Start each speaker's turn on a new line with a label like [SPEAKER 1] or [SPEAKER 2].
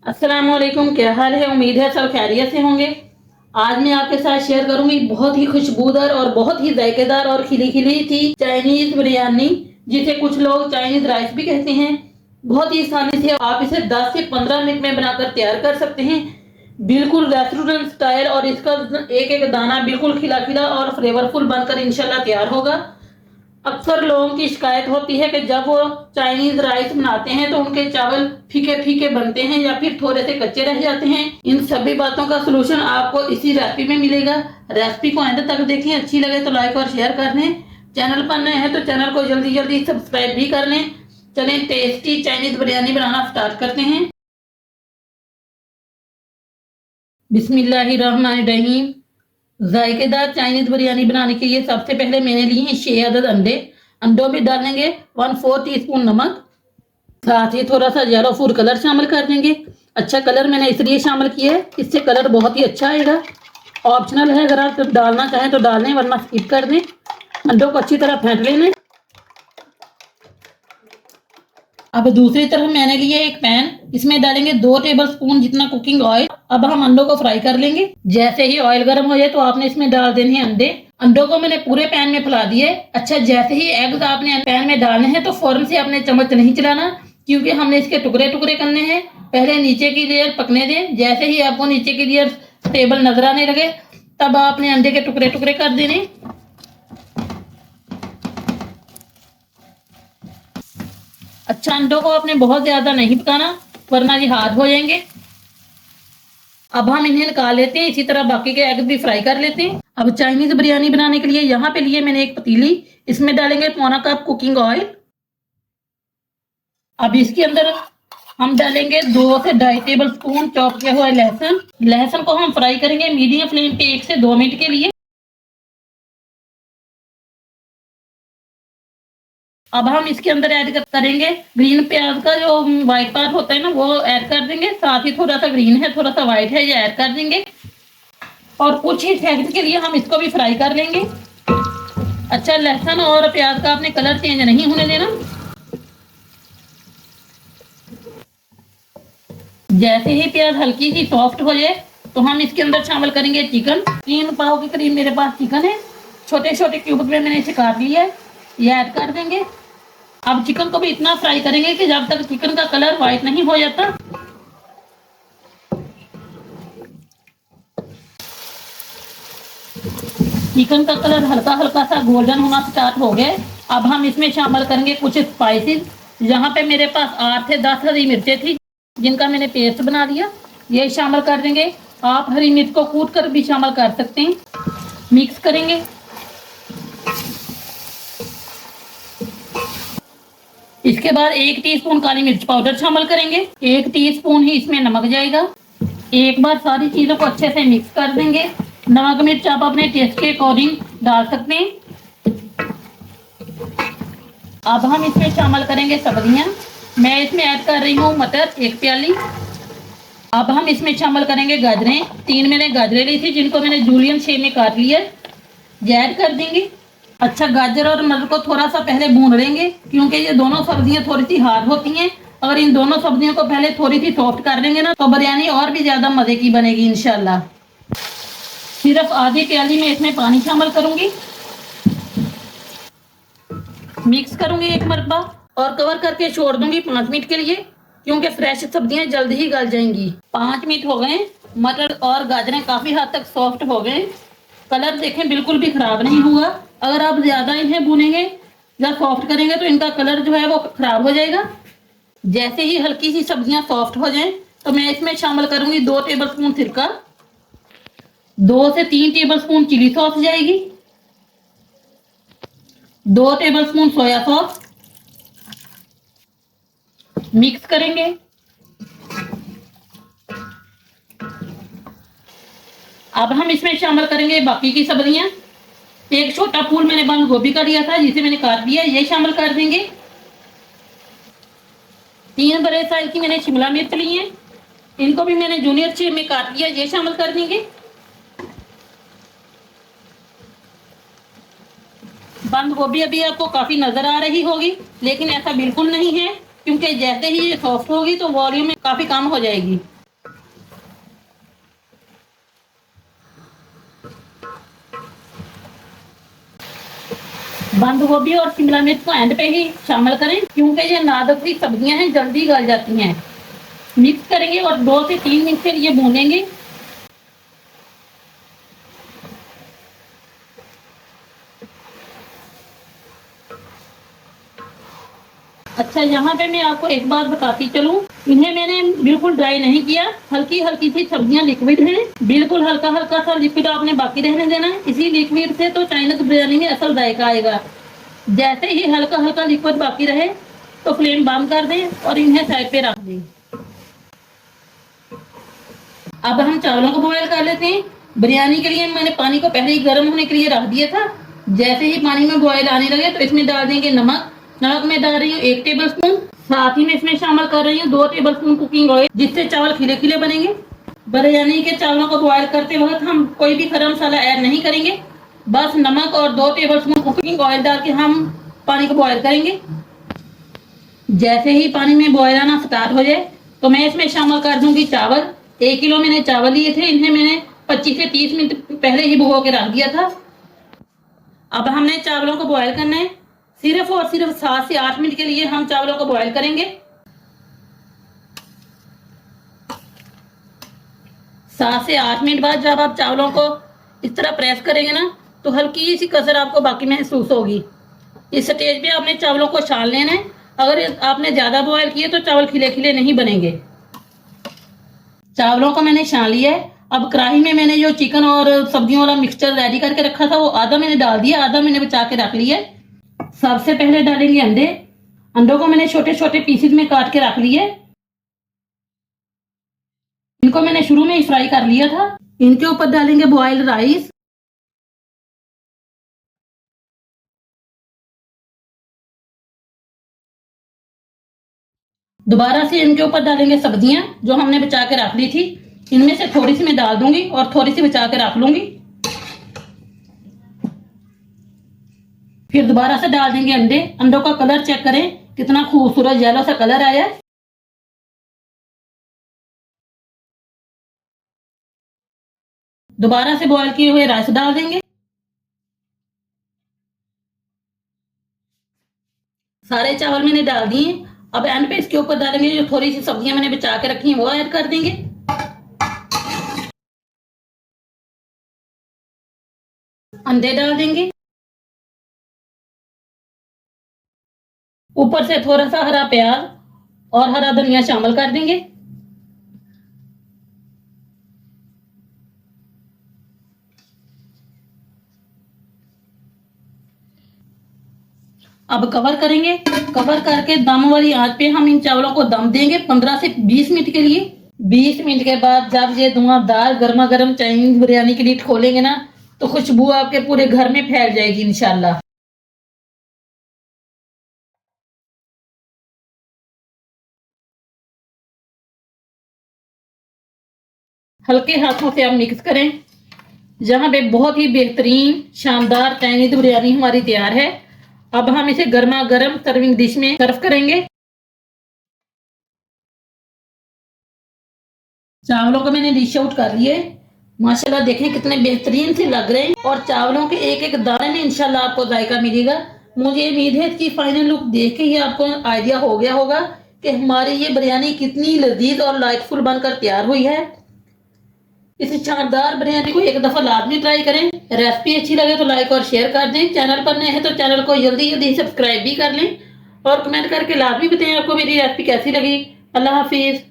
[SPEAKER 1] अस्सलाम वालेकुम। क्या हाल है? उम्मीद है सब खैरियत से होंगे। आज मैं आपके साथ शेयर करूंगी बहुत ही खुशबूदार और बहुत ही जायकेदार और खिली खिली थी चाइनीज बिरयानी, जिसे कुछ लोग चाइनीज राइस भी कहते हैं। बहुत ही आसानी से आप इसे 10 से 15 मिनट में बनाकर तैयार कर सकते हैं, बिल्कुल रेस्टोरेंट स्टाइल। और इसका एक एक दाना बिल्कुल खिला खिला और फ्लेवरफुल बनकर इंशाल्लाह तैयार होगा। अक्सर लोगों की शिकायत होती है कि जब वो चाइनीज राइस बनाते हैं तो उनके चावल फीके फीके बनते हैं या फिर थोड़े से कच्चे रह जाते हैं। इन सभी बातों का सलूशन आपको इसी रेसिपी में मिलेगा। रेसिपी को अंत तक देखें, अच्छी लगे तो लाइक और शेयर कर दें। चैनल पर नए हैं तो चैनल को जल्दी जल्दी सब्सक्राइब भी कर लें। चलें टेस्टी चाइनीज बिरयानी बनाना स्टार्ट करते हैं। बिस्मिल्लाहिर्रहमानिर्रहीम। जायकेदार चाइनीज बिरयानी बनाने के लिए सबसे पहले मैंने लिए हैं 6 अदद अंडे। अंडों में डालेंगे 1/4 टीस्पून नमक, साथ ही थोड़ा सा येलो फूड कलर शामिल कर देंगे। अच्छा कलर मैंने इसलिए शामिल किया है, इससे कलर बहुत ही अच्छा आएगा। ऑप्शनल है, अगर आप डालना चाहें तो डाल लें, वरना स्किप कर दें। अंडों को अच्छी तरह फेंट लेना। अब दूसरी तरफ मैंने लिए एक पैन, इसमें डालेंगे 2 टेबलस्पून जितना कुकिंग ऑयल। अब हम अंडों को फ्राई कर लेंगे। जैसे ही ऑयल गर्म हो जाए तो आपने इसमें डाल देने हैं अंडे। अंडों को मैंने पूरे पैन में फैला दिए। अच्छा, जैसे ही एग्स आपने पैन में डालने हैं तो फौरन से अपने चम्मच नहीं चलाना, क्योंकि हमने इसके टुकड़े टुकड़े करने हैं। पहले नीचे की लेयर पकने दें। जैसे ही आपको नीचे की लेयर स्टेबल नजर आने लगे तब आपने अंडे के टुकड़े टुकड़े कर देने। अच्छा, अंडों को आपने बहुत ज्यादा नहीं पकाना, वरना ये हार्ड हो जाएंगे। अब हम इन्हें निकाल लेते हैं। इसी तरह बाकी के एग भी फ्राई कर लेते हैं। अब चाइनीज बिरयानी बनाने के लिए यहाँ पे लिए मैंने एक पतीली, इसमें डालेंगे 1/4 कप कुकिंग ऑयल। अब इसके अंदर हम डालेंगे 2 से 2.5 टेबल स्पून चॉप किया हुआ लहसुन। लहसुन को हम फ्राई करेंगे मीडियम फ्लेम पे 1 से 2 मिनट के लिए। अब हम इसके अंदर ऐड करेंगे ग्रीन प्याज का जो व्हाइट पार्ट होता है ना, वो ऐड कर देंगे। साथ ही थोड़ा सा ग्रीन है, थोड़ा सा व्हाइट है, ये ऐड कर देंगे। और कुछ ही सेकंड के लिए हम इसको भी फ्राई कर लेंगे। अच्छा, लहसुन और प्याज का आपने कलर चेंज नहीं होने देना। जैसे ही प्याज हल्की सी सॉफ्ट हो जाए तो हम इसके अंदर शामिल करेंगे चिकन। 3 पाव के करीब मेरे पास चिकन है, छोटे छोटे क्यूब में मैंने इसे काट लिया है, ये ऐड कर देंगे। अब चिकन को भी इतना फ्राई करेंगे कि जब तक चिकन का कलर व्हाइट नहीं हो जाता। चिकन का कलर हल्का हल्का सा गोल्डन होना स्टार्ट हो गया। अब हम इसमें शामिल करेंगे कुछ स्पाइसेस। यहाँ पे मेरे पास 8 से 10 हरी मिर्चें थी, जिनका मैंने पेस्ट बना दिया, ये शामिल कर देंगे। आप हरी मिर्च को कूट कर भी शामिल कर सकते हैं। मिक्स करेंगे। इसके बाद 1 टीस्पून काली मिर्च पाउडर शामिल करेंगे। 1 टीस्पून ही इसमें नमक जाएगा। एक बार सारी चीजों को अच्छे से मिक्स कर देंगे। नमक मिर्च आप अपने टेस्ट के अकॉर्डिंग डाल सकते हैं। अब हम इसमें शामिल करेंगे सब्जियां। मैं इसमें ऐड कर रही हूँ मटर 1 प्याली। अब हम इसमें शामिल करेंगे गाजरें। 3 मैंने गाजरें ली थी, जिनको मैंने जूलियन शेप में काट लिया, ये ऐड कर देंगे। अच्छा, गाजर और मटर को थोड़ा सा पहले भून लेंगे, क्योंकि ये दोनों सब्जियां थोड़ी सी हार्ड होती हैं। अगर इन दोनों सब्जियों को पहले थोड़ी सी सॉफ्ट कर लेंगे ना तो बिरयानी और भी ज्यादा मजे की बनेगी इंशाल्लाह। सिर्फ आधी प्याली में इसमें पानी शामिल करूंगी। मिक्स करूंगी एक मरतबा और कवर करके छोड़ दूंगी 5 मिनट के लिए, क्योंकि फ्रेश सब्जियां जल्द ही गल जाएंगी। 5 मिनट हो गए। मटर और गाजरें काफी हद तक सॉफ्ट हो गए। कलर देखें बिल्कुल भी खराब नहीं हुआ। अगर आप ज्यादा इन्हें भूनेंगे या सॉफ्ट करेंगे तो इनका कलर जो है वो खराब हो जाएगा। जैसे ही हल्की सी सब्जियां सॉफ्ट हो जाएं तो मैं इसमें शामिल करूंगी 2 टेबलस्पून सिरका, 2 से 3 टेबलस्पून चिली सॉस जाएगी, 2 टेबलस्पून सोया सॉस। मिक्स करेंगे। अब हम इसमें शामिल करेंगे बाकी की सब्जियां। एक छोटा फूल मैंने बंद गोभी का लिया था, जिसे मैंने काट दिया, ये शामिल कर देंगे। 3 बड़े साइज की मैंने शिमला मिर्च ली है, इनको भी मैंने जूनियर शेप में काट लिया, ये शामिल कर देंगे। बंद गोभी अभी आपको काफी नजर आ रही होगी, लेकिन ऐसा बिल्कुल नहीं है, क्योंकि जैसे ही ये सॉफ्ट होगी तो वॉल्यूम में काफी कम हो जाएगी। बंद गोभी और शिमला मिर्च को एंड पे ही शामिल करें, क्योंकि ये नाजुक सी सब्जियां हैं, जल्दी गल जाती हैं। मिक्स करेंगे और 2 से 3 मिनट के लिए भूनेंगे। अच्छा, यहाँ पे मैं आपको एक बात बताती चलूं, इन्हें मैंने बिल्कुल ड्राई नहीं किया, हल्की हल्की सी सब्जियां लिक्विड हैं, बिल्कुल हल्का हल्का सा लिक्विड आपने बाकी रहने देना है। इसी लिक्विड से तो चाइनीज बिरयानी में असल जायका आएगा। जैसे ही हल्का हल्का लिक्विड बाकी रहे तो फ्लेम बंद कर दें और इन्हें साइड पे रख दें। अब हम चावलों को बॉयल कर लेते हैं। बिरयानी के लिए मैंने पानी को पहले ही गर्म होने के लिए रख दिया था। जैसे ही पानी में बॉयल आने लगे तो इसमें डाल देंगे नमक। नमक में डाल रही हूँ 1 टेबल स्पून। साथ ही में इसमें शामिल कर रही हूँ 2 टेबल स्पून कुकिंग ऑयल, जिससे चावल खिले खिले बनेंगे। बिरयानी के चावलों को बॉयल करते वक्त हम कोई भी गरम मसाला ऐड नहीं करेंगे, बस नमक और 2 टेबल स्पून कुकिंग ऑयल डाल के हम पानी को बॉयल करेंगे। जैसे ही पानी में बॉयल आना स्टार्ट हो जाए तो मैं इसमें शामिल कर दूंगी चावल। 1 किलो मैंने चावल लिए थे, इन्हें मैंने 25 से 30 मिनट पहले ही भिगो के रख दिया था। अब हमने चावलों को बॉयल करना है। सिर्फ और सिर्फ 7 से 8 मिनट के लिए हम चावलों को बॉयल करेंगे। 7 से 8 मिनट बाद जब आप चावलों को इस तरह प्रेस करेंगे ना तो हल्की सी कसर आपको बाकी महसूस होगी। इस स्टेज पे आपने चावलों को छान लेना है। अगर आपने ज्यादा बॉयल किए तो चावल खिले खिले नहीं बनेंगे। चावलों को मैंने छान लिया है। अब कढ़ाई में मैंने जो चिकन और सब्जियों वाला मिक्सचर रेडी करके रखा था वो आधा मैंने डाल दिया, आधा मैंने बचा के रख लिया है। सबसे पहले डालेंगे अंडे। अंडों को मैंने छोटे छोटे पीसेस में काट के रख लिए। इनको मैंने शुरू में ही फ्राई कर लिया था। इनके ऊपर डालेंगे बॉइल्ड राइस। दोबारा से इनके ऊपर डालेंगे सब्जियां जो हमने बचा के रख ली थी। इनमें से थोड़ी सी मैं डाल दूंगी और थोड़ी सी बचा के रख लूंगी। फिर दोबारा से डाल देंगे अंडे। अंडों का कलर चेक करें, कितना खूबसूरत येलो सा कलर आया है। दोबारा से बॉईल किए हुए राइस डाल देंगे। सारे चावल मैंने डाल दिए। अब एंड पे इसके ऊपर डालेंगे जो थोड़ी सी सब्जियां मैंने बचा के रखी हैं वो ऐड कर देंगे। अंडे डाल देंगे। ऊपर से थोड़ा सा हरा प्याज और हरा धनिया शामिल कर देंगे। अब कवर करेंगे। कवर करके दम वाली आंच पे हम इन चावलों को दम देंगे 15 से 20 मिनट के लिए। 20 मिनट के बाद जब ये धुआंधार गर्मा गर्म चाइनीज बिरयानी के लिए खोलेंगे ना तो खुशबू आपके पूरे घर में फैल जाएगी इंशाल्लाह। हल्के हाथों से आप मिक्स करें। जहां पे बहुत ही बेहतरीन शानदार चाइनीज बिरयानी हमारी तैयार है। अब हम इसे गर्मा गर्म सर्विंग डिश में सर्व करेंगे। चावलों को मैंने डिश आउट कर लिए। माशाल्लाह देखें कितने बेहतरीन से लग रहे हैं और चावलों के एक एक दाने में इंशाल्लाह आपको जायका मिलेगा। मुझे उम्मीद है इसकी फाइनल लुक देख के ही आपको आइडिया हो गया होगा कि हमारी ये बिरयानी कितनी लजीज और लाइटफुल बनकर तैयार हुई है। इस शानदार बिरयानी को एक दफा लाजमी ट्राई करें। रेसिपी अच्छी लगे तो लाइक और शेयर कर दें। चैनल पर नए हैं तो चैनल को जल्दी जल्दी सब्सक्राइब भी कर लें और कमेंट करके लाजमी बताएं आपको मेरी रेसिपी कैसी लगी। अल्लाह हाफिज।